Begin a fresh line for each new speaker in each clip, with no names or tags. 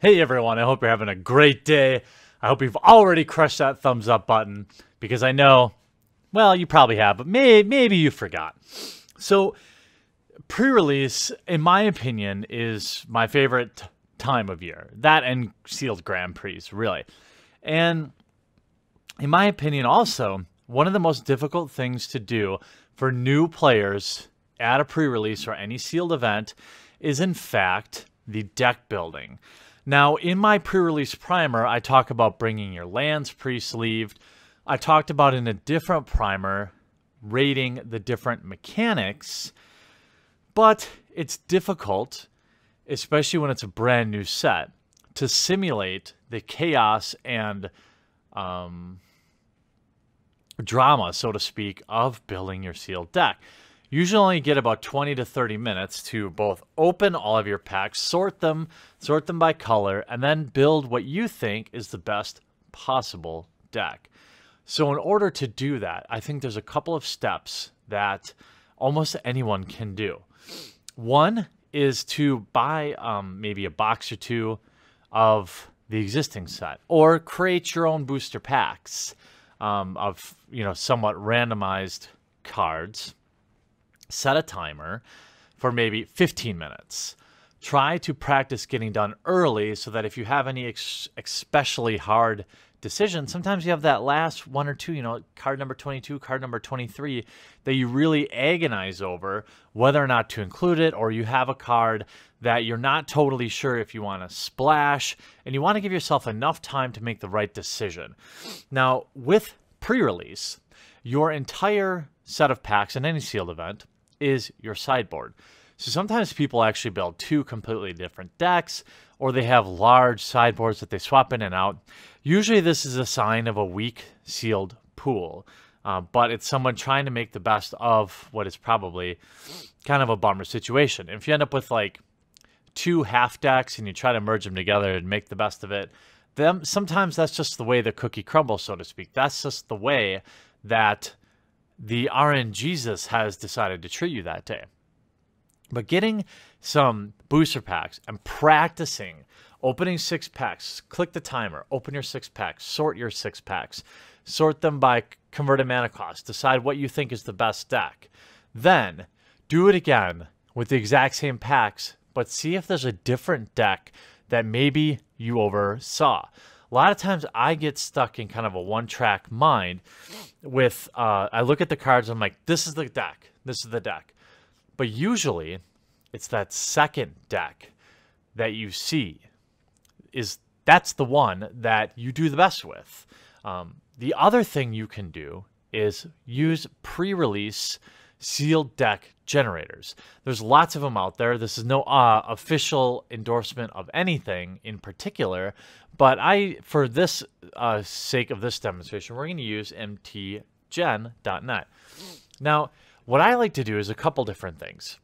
Hey everyone, I hope you're having a great day. I hope you've already crushed that thumbs up button because I know, well, you probably have, but maybe you forgot. So, pre-release, in my opinion, is my favorite time of year. That and sealed Grand Prix, really. And in my opinion, also, one of the most difficult things to do for new players at a pre-release or any sealed event is, in fact, the deck building. Now, in my pre-release primer, I talk about bringing your lands pre-sleeved. I talked about in a different primer rating the different mechanics, but it's difficult, especially when it's a brand new set, to simulate the chaos and drama, so to speak, of building your sealed deck. Usually only get about 20 to 30 minutes to both open all of your packs, sort them by color, and then build what you think is the best possible deck. So in order to do that, I think there's a couple of steps that almost anyone can do. One is to buy maybe a box or two of the existing set, or create your own booster packs of somewhat randomized cards. Set a timer for maybe 15 minutes. Try to practice getting done early so that if you have any especially hard decisions, sometimes you have that last one or two, card number 22, card number 23, that you really agonize over whether or not to include it, or you have a card that you're not totally sure if you want to splash, and you want to give yourself enough time to make the right decision. Now, with pre-release, your entire set of packs in any sealed event is your sideboard. So sometimes people actually build two completely different decks, or they have large sideboards that they swap in and out. Usually this is a sign of a weak sealed pool, but it's someone trying to make the best of what is probably kind of a bummer situation. If you end up with like two half decks and you try to merge them together and make the best of it, then sometimes that's just the way the cookie crumbles, so to speak. That's just the way that the RNGesus has decided to treat you that day. But getting some booster packs and practicing opening 6 packs, click the timer, open your 6 packs, sort your 6 packs, sort them by converted mana cost, decide what you think is the best deck. Then do it again with the exact same packs, but see if there's a different deck that maybe you oversaw. A lot of times I get stuck in kind of a one-track mind with, I look at the cards, I'm like, this is the deck, this is the deck. But usually it's that second deck that you see that's the one that you do the best with. The other thing you can do is use pre-release sealed deck generators. There's lots of them out there. This is no official endorsement of anything in particular, but for this sake of this demonstration, we're going to use mtgen.net. Now, what I like to do is a couple different things.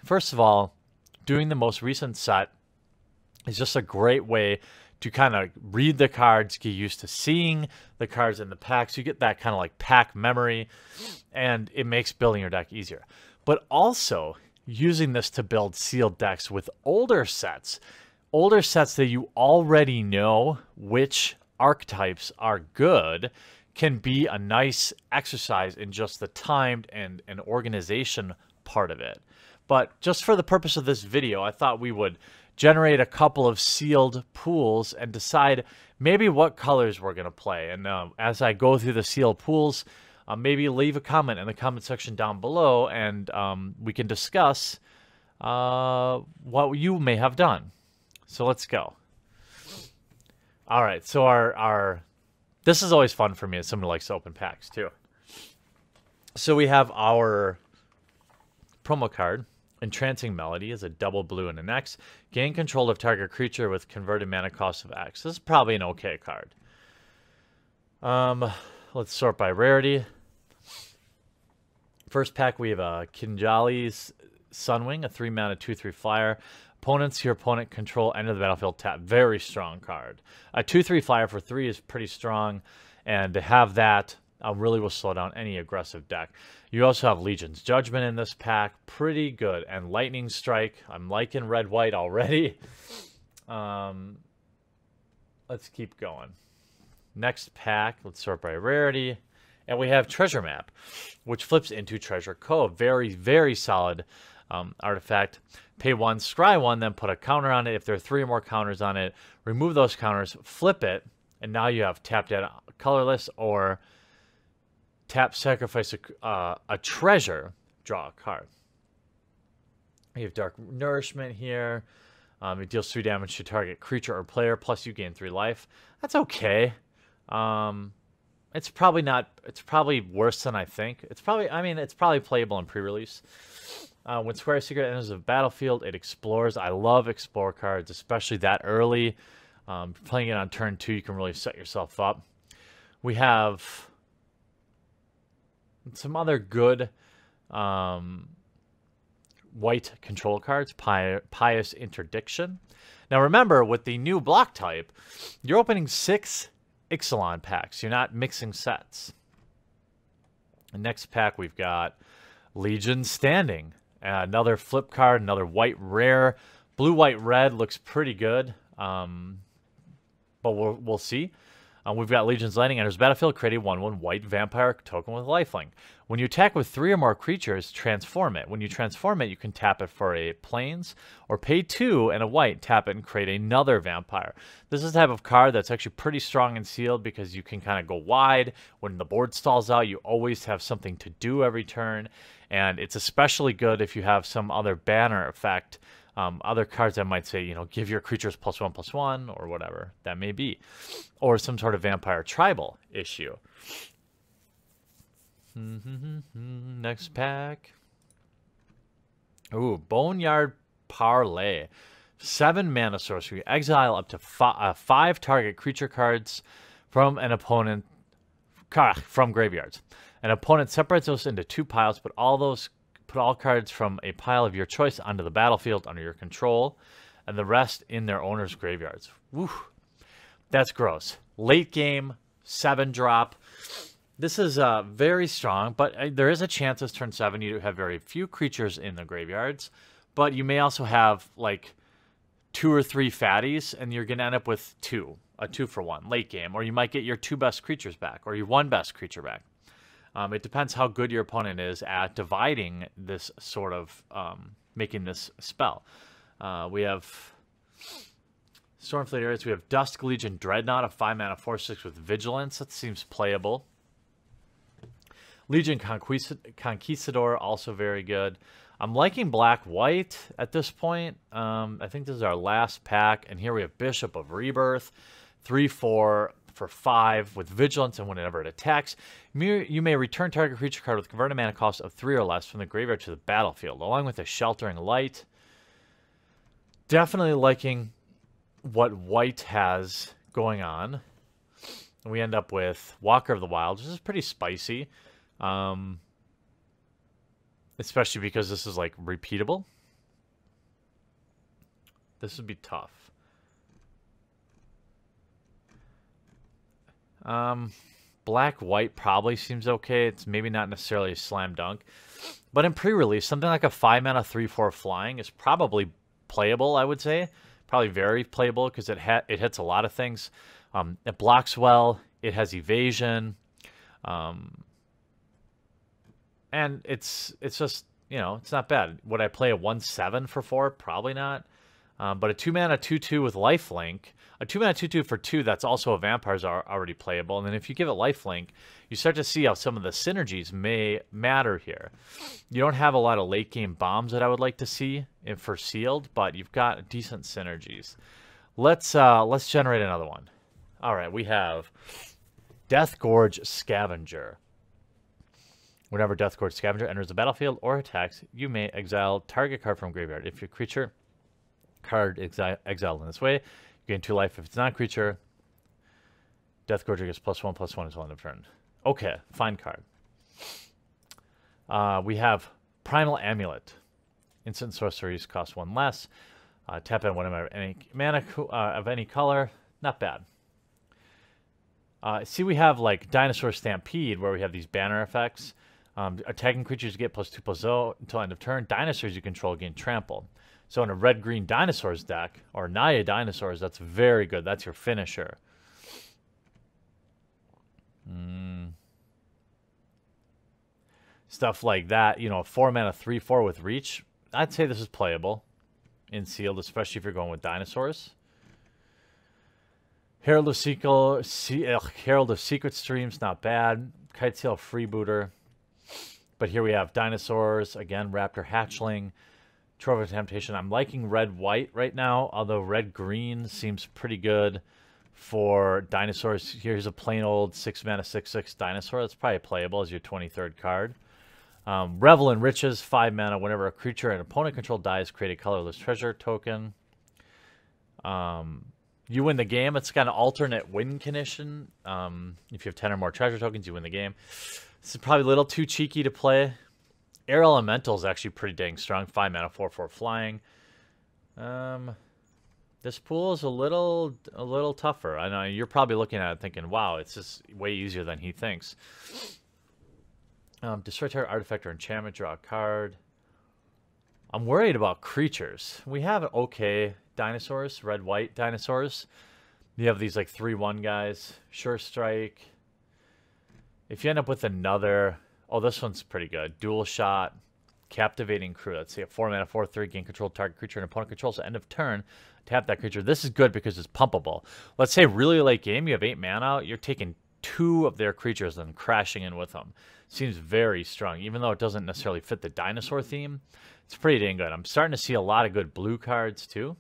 First of all, doing the most recent set is just a great way to kind of read the cards, get used to seeing the cards in the packs. You get that kind of like pack memory, and it makes building your deck easier. But also using this to build sealed decks with older sets that you already know which archetypes are good, can be a nice exercise in just the timed and organization part of it. But just for the purpose of this video, I thought we would generate a couple of sealed pools and decide maybe what colors we're going to play. And as I go through the sealed pools, maybe leave a comment in the comment section down below, and we can discuss what you may have done. So let's go. All right, so this is always fun for me as someone who likes to open packs too. So we have our promo card. Entrancing Melody is a double blue and an X. Gain control of target creature with converted mana cost of X. This is probably an okay card. Let's sort by rarity. First pack, we have a Kinjali's Sunwing, a 3-mana 2/3 flyer. Your opponent control, enter the battlefield, tap. Very strong card. A 2/3 flyer for 3 is pretty strong, and to have that really will slow down any aggressive deck. You also have Legion's Judgment in this pack. Pretty good. And Lightning Strike. I'm liking red-white already. Let's keep going. Next pack, let's sort by rarity. And we have Treasure Map, which flips into Treasure Cove. Very, very solid artifact. Pay 1, scry 1, then put a counter on it. If there are 3 or more counters on it, remove those counters, flip it, and now you have tap dead colorless, or tap sacrifice a treasure, draw a card. You have Dark Nourishment here. It deals 3 damage to target creature or player, plus you gain 3 life. That's okay. It's probably not. It's probably worse than I think. It's probably. I mean, it's probably playable in pre-release. When Square Secret enters the battlefield, it explores. I love explore cards, especially that early. Playing it on turn 2, you can really set yourself up. We have some other good white control cards. Pious Interdiction. Now remember, with the new block type, you're opening 6 IXALAN packs. You're not mixing sets. The next pack we've got Legion Standing. Another flip card, another white rare. Blue, white, red looks pretty good. But we'll see. We've got Legion's Landing. Enters battlefield, create a 1/1 white vampire token with lifelink. When you attack with 3 or more creatures, transform it. When you transform it, you can tap it for a plains, or pay 2 and a white, tap it and create another vampire. This is the type of card that's actually pretty strong and sealed because you can kind of go wide. When the board stalls out, you always have something to do every turn. And it's especially good if you have some other banner effect. Other cards that might say, you know, give your creatures +1/+1 or whatever that may be. Or some sort of vampire tribal issue. Next pack. Ooh, Boneyard Parlay. 7 mana sorcery. Exile up to 5 target creature cards from an opponent from graveyards. An opponent separates those into 2 piles, put all cards from a pile of your choice onto the battlefield under your control, and the rest in their owner's graveyards. Woo. That's gross. Late game, 7-drop. This is very strong, but there is a chance this turn 7 you have very few creatures in the graveyards, but you may also have like 2 or 3 fatties, and you're going to end up with a 2-for-1 late game, or you might get your 2 best creatures back, or your 1 best creature back. It depends how good your opponent is at dividing this sort of, making this spell. We have Stormfleet Areas. We have Dusk Legion Dreadnought, a 5-mana 4/6 with Vigilance. That seems playable. Legion Conquistador, also very good. I'm liking Black-White at this point. I think this is our last pack. And here we have Bishop of Rebirth, 3/4 for 5 with Vigilance, and whenever it attacks, you may return target creature card with converted mana cost of 3 or less from the graveyard to the battlefield, along with a Sheltering Light. Definitely liking what white has going on. And we end up with Walker of the Wilds, which is pretty spicy. Especially because this is like repeatable. This would be tough. Black-White probably seems okay. It's maybe not necessarily a slam dunk. But in pre-release, something like a 5-mana 3/4 flying is probably playable, I would say. Probably very playable because it hits a lot of things. It blocks well. It has evasion. And it's just, you know, it's not bad. Would I play a 1/7 for 4? Probably not. But a 2-mana 2/2 with lifelink, a 2-mana 2/2 for 2 that's also a vampire is already playable. And then if you give it lifelink, you start to see how some of the synergies may matter here. You don't have a lot of late game bombs that I would like to see for sealed, but you've got decent synergies. Let's generate another one. All right, we have Death Gorge Scavenger. Whenever Death Gorge Scavenger enters the battlefield or attacks, you may exile target card from graveyard. If your creature card exiled in this way, you gain 2 life. If it's not a creature, Death Gorge gets +1/+1 until end of turn. Okay, fine card. We have Primal Amulet. Instant sorceries cost 1 less. Tap in whenever any mana of any color. Not bad. See, we have like Dinosaur Stampede, where we have these banner effects. Attacking creatures get +2/+0 until end of turn. Dinosaurs you control gain trample. So in a red-green dinosaurs deck, or Naya dinosaurs, that's very good. That's your finisher. Stuff like that, you know, 4 mana 3/4 with reach. I'd say this is playable in sealed, especially if you're going with dinosaurs. Herald of Secret Streams, not bad. Kitesail Freebooter. But here we have dinosaurs, again, Raptor Hatchling, Trove of Temptation. I'm liking red-white right now, although red-green seems pretty good for dinosaurs. Here's a plain old 6 mana 6/6 dinosaur. That's probably playable as your 23rd card. Revel in Riches, 5 mana. Whenever a creature an opponent control dies, create a colorless treasure token. You win the game. It's got an alternate win condition. If you have 10 or more treasure tokens, you win the game. This is probably a little too cheeky to play. Air Elemental is actually pretty dang strong. 5 mana, 4/4 flying. This pool is a little tougher. I know you're probably looking at it thinking, wow, it's just way easier than he thinks. Destroy target artifact or enchantment, draw a card. I'm worried about creatures. We have okay dinosaurs, red-white dinosaurs. You have these like 3/1 guys. Sure Strike. If you end up with another... Oh, this one's pretty good. Dual Shot. Captivating Crew. Let's see, a 4 mana 4/3 gain control target creature and opponent controls at end of turn. Tap that creature. This is good because it's pumpable. Let's say really late game, you have 8 mana. You're taking 2 of their creatures and crashing in with them. Seems very strong, even though it doesn't necessarily fit the dinosaur theme. It's pretty dang good. I'm starting to see a lot of good blue cards too.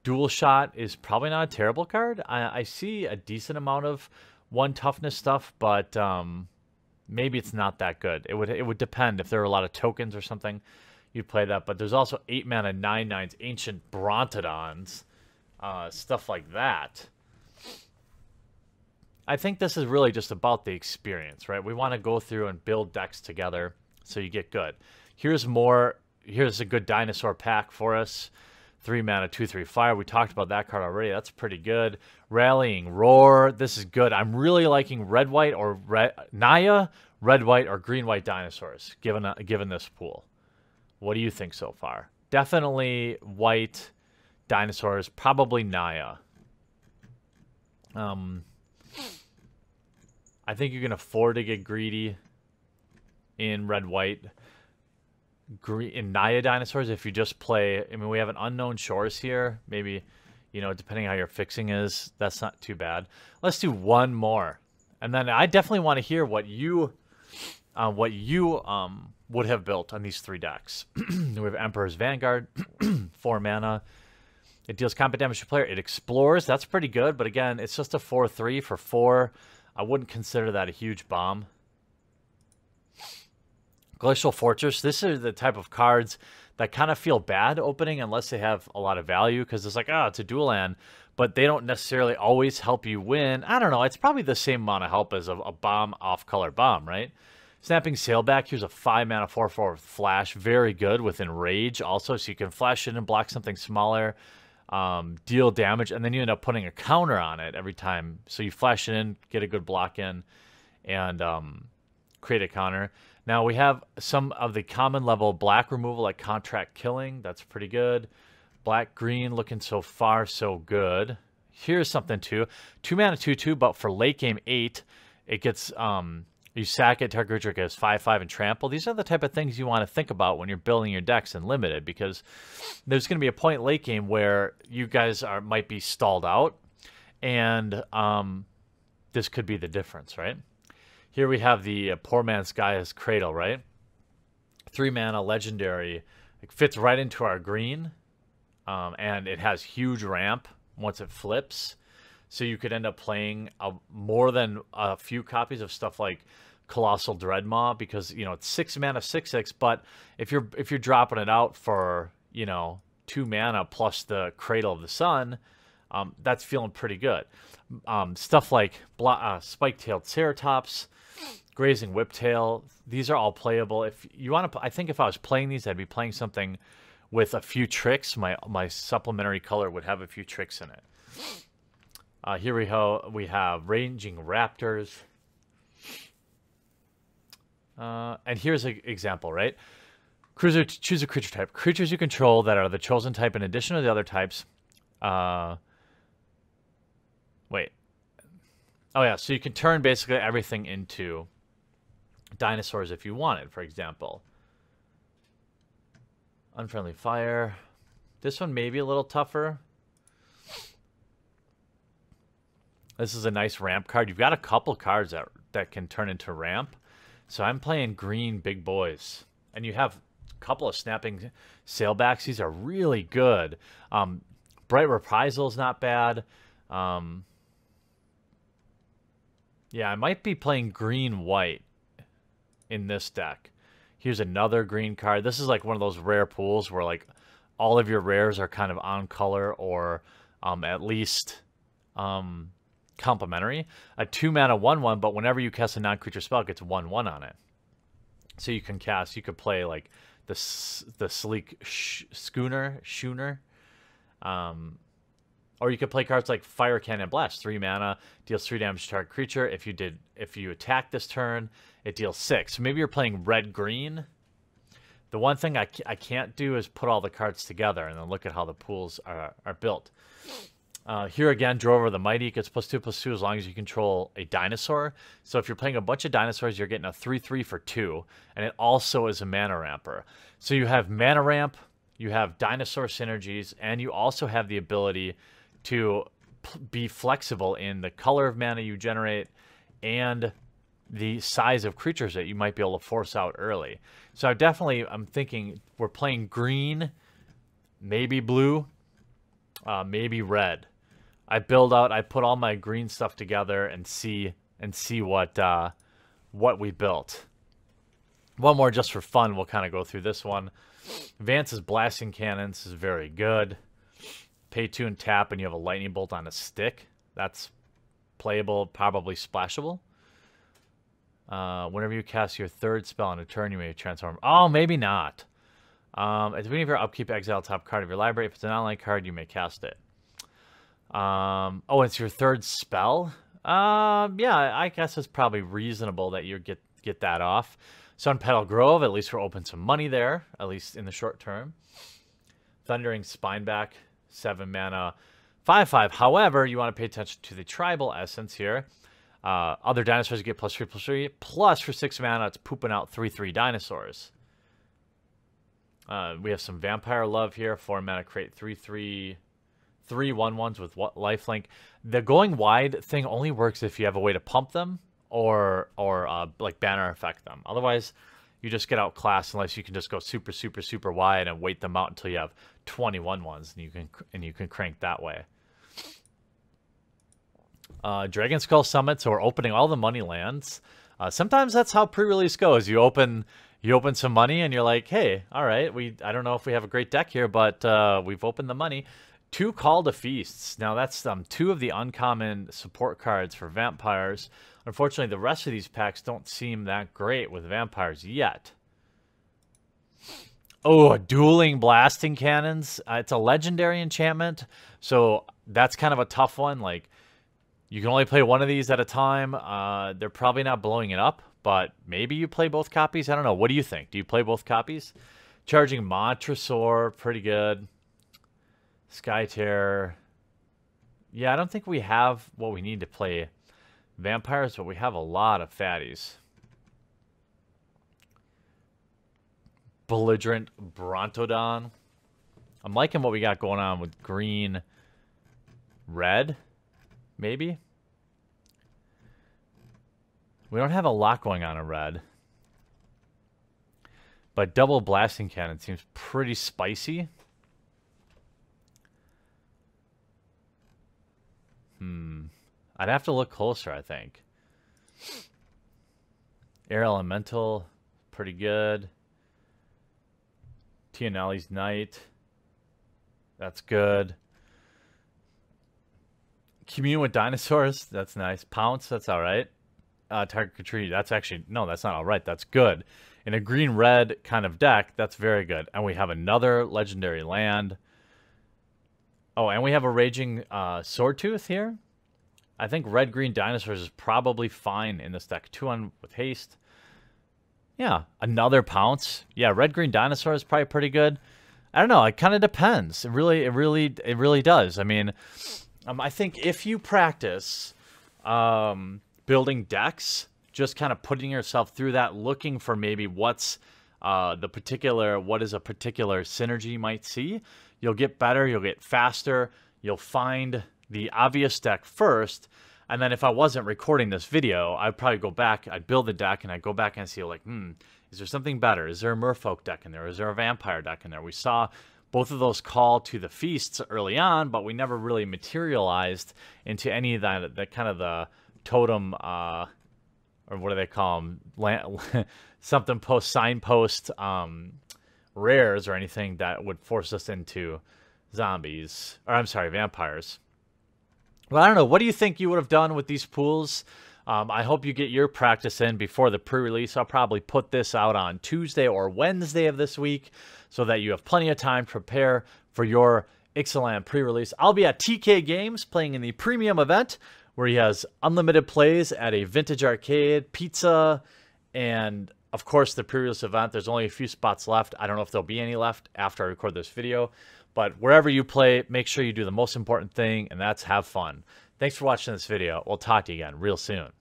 Dual Shot is probably not a terrible card. I see a decent amount of 1 toughness stuff, but maybe it's not that good. It would depend. If there were a lot of tokens or something, you'd play that. But there's also 8 mana 9/9s, Ancient Brontodons, stuff like that. I think this is really just about the experience, right? We want to go through and build decks together so you get good. Here's a good dinosaur pack for us. 3 mana, 2/3 fire. We talked about that card already. That's pretty good. Rallying Roar. This is good. I'm really liking red-white or Naya, red-white or green-white dinosaurs, given this pool. What do you think so far? Definitely white dinosaurs, probably Naya. I think you can afford to get greedy in red-white. In Naya dinosaurs, if you just play... I mean, we have an Unknown Shores here. Maybe, you know, depending how your fixing is, that's not too bad. Let's do one more. And then I definitely want to hear what you would have built on these 3 decks. We have Emperor's Vanguard, 4 mana. It deals combat damage to player. It explores. That's pretty good, but again, it's just a 4/3 for 4. I wouldn't consider that a huge bomb. Glacial Fortress. This is the type of cards that kind of feel bad opening unless they have a lot of value, because it's like, oh, it's a dual land, but they don't necessarily always help you win. I don't know. It's probably the same amount of help as a bomb off-color bomb, right? Snapping Sailback. Here's a 5 mana 4/4 flash. Very good with Enrage also, so you can flash in and block something smaller. Deal damage, and then you end up putting a counter on it every time. So you flash it in, get a good block in, and create a counter. Now we have some of the common level black removal, like Contract Killing. That's pretty good. Black-green looking so far so good. Here's something too. 2 mana 2/2, but for late game 8, it gets you sack it, target creature gets 5/5 and trample. These are the type of things you want to think about when you're building your decks in limited, because there's going to be a point late game where you guys might be stalled out, and this could be the difference, right? Here we have the Poor Man's Gaia's Cradle, right? 3 mana legendary. It fits right into our green, and it has huge ramp once it flips. So you could end up playing more than a few copies of stuff like Colossal Dreadmaw, because, you know, it's 6 mana 6/6, but if you're dropping it out for, you know, 2 mana plus the Cradle of the Sun, that's feeling pretty good. Stuff like Spike-tailed Ceratops, Grazing Whiptail, these are all playable. If you want to, I think if I was playing these, I'd be playing something with a few tricks. My supplementary color would have a few tricks in it. Here we have Raging Raptors. And here's an example, right? Cruiser, choose a creature type. Creatures you control that are the chosen type in addition to the other types. Wait. Oh, yeah. So you can turn basically everything into dinosaurs if you wanted, for example. Unfriendly fire. This one may be a little tougher. This is a nice ramp card. You've got a couple cards that can turn into ramp. So I'm playing green big boys. And you have a couple of snapping sailbacks. These are really good. Bright Reprisal is not bad. Yeah, I might be playing green-white in this deck. Here's another green card. This is like one of those rare pools where like all of your rares are kind of on color or at least complementary. A 2-mana 1/1, but whenever you cast a non-creature spell, it gets 1/1 on it. So you can cast, you could play like the Sleek Schooner. Or you could play cards like Fire Cannon Blast, 3 mana, deals 3 damage to target creature. If you attack this turn, it deals 6. So maybe you're playing red-green. The one thing I can't do is put all the cards together and then look at how the pools are built. Here again, Drover the Mighty gets +2/+2 as long as you control a dinosaur. So if you're playing a bunch of dinosaurs, you're getting a 3/3 for 2, and it also is a mana ramper. So you have mana ramp, you have dinosaur synergies, and you also have the ability to be flexible in the color of mana you generate and the size of creatures that you might be able to force out early. So I'm thinking we're playing green, maybe blue, maybe red. I put all my green stuff together and see what we built. One more just for fun. We'll kind of go through this one. Vance's Blasting Cannons is very good. Pay 2 and tap, and you have a lightning bolt on a stick. That's playable, probably splashable. Whenever you cast your 3rd spell on a turn, you may transform. Oh, maybe not. At the beginning of your upkeep, exile top card of your library. If it's an online card, you may cast it. Oh, it's your 3rd spell? Yeah, I guess it's probably reasonable that you get that off. Sunpetal Grove, at least we're open some money there, at least in the short term. Thundering Spineback, 7 mana, 5/5. However, you want to pay attention to the tribal essence here. Other dinosaurs get +3/+3. Plus, for 6 mana, it's pooping out 3/3 dinosaurs. We have some Vampire Love here. 4 mana, create 3/3 1/1s with lifelink. The going wide thing only works if you have a way to pump them or like banner effect them. Otherwise, you just get outclassed unless you can just go super, super, super wide and wait them out until you have 21 ones, and you can crank that way. Dragon Skull Summit, so we're opening all the money lands. Sometimes that's how pre-release goes. You open some money and you're like, hey, all right, I don't know if we have a great deck here, but we've opened the money. 2 Call to Feasts. Now that's 2 of the uncommon support cards for vampires. Unfortunately, the rest of these packs don't seem that great with vampires yet. Oh, Dueling Blasting Cannons. It's a legendary enchantment, so that's kind of a tough one. Like, you can only play one of these at a time. They're probably not blowing it up, but maybe you play both copies. I don't know. What do you think? Do you play both copies? Charging Montresor, pretty good. Sky Terror. Yeah, I don't think we have what we need to play vampires, but we have a lot of fatties. Belligerent Brontodon. I'm liking what we got going on with green, red, maybe. We don't have a lot going on in red. But double Blasting Cannon seems pretty spicy. I'd have to look closer, I think. Air Elemental, pretty good. Tianelli's Knight, that's good. Commune with Dinosaurs, that's nice. Pounce, that's all right. Target Retreat, that's actually, no, that's not all right. That's good. In a green-red kind of deck, that's very good. And we have another legendary land. Oh, and we have a Raging Swordtooth here. I think red-green Dinosaurs is probably fine in this deck. 2 on with haste. Yeah, another pounce. Yeah, red green dinosaur is probably pretty good. I don't know. It kind of depends. It really does. I mean, I think if you practice building decks, just kind of putting yourself through that, looking for maybe what is a particular synergy you might see, you'll get better. You'll get faster. You'll find the obvious deck first. And then if I wasn't recording this video, I'd probably go back, I'd build the deck, and I'd go back and see, like, is there something better? Is there a merfolk deck in there? Is there a vampire deck in there? We saw both of those call to the feasts early on, but we never really materialized into any of that kind of the totem, or what do they call them? Something signpost rares or anything that would force us into zombies. Or, I'm sorry, vampires. Well, I don't know. What do you think you would have done with these pools? I hope you get your practice in before the pre-release. I'll probably put this out on Tuesday or Wednesday of this week so that you have plenty of time to prepare for your IXALAN pre-release. I'll be at TK Games playing in the premium event where he has unlimited plays at a vintage arcade, pizza, and of course the pre-release event. There's only a few spots left. I don't know if there'll be any left after I record this video. But wherever you play, make sure you do the most important thing, and that's have fun. Thanks for watching this video. We'll talk to you again real soon.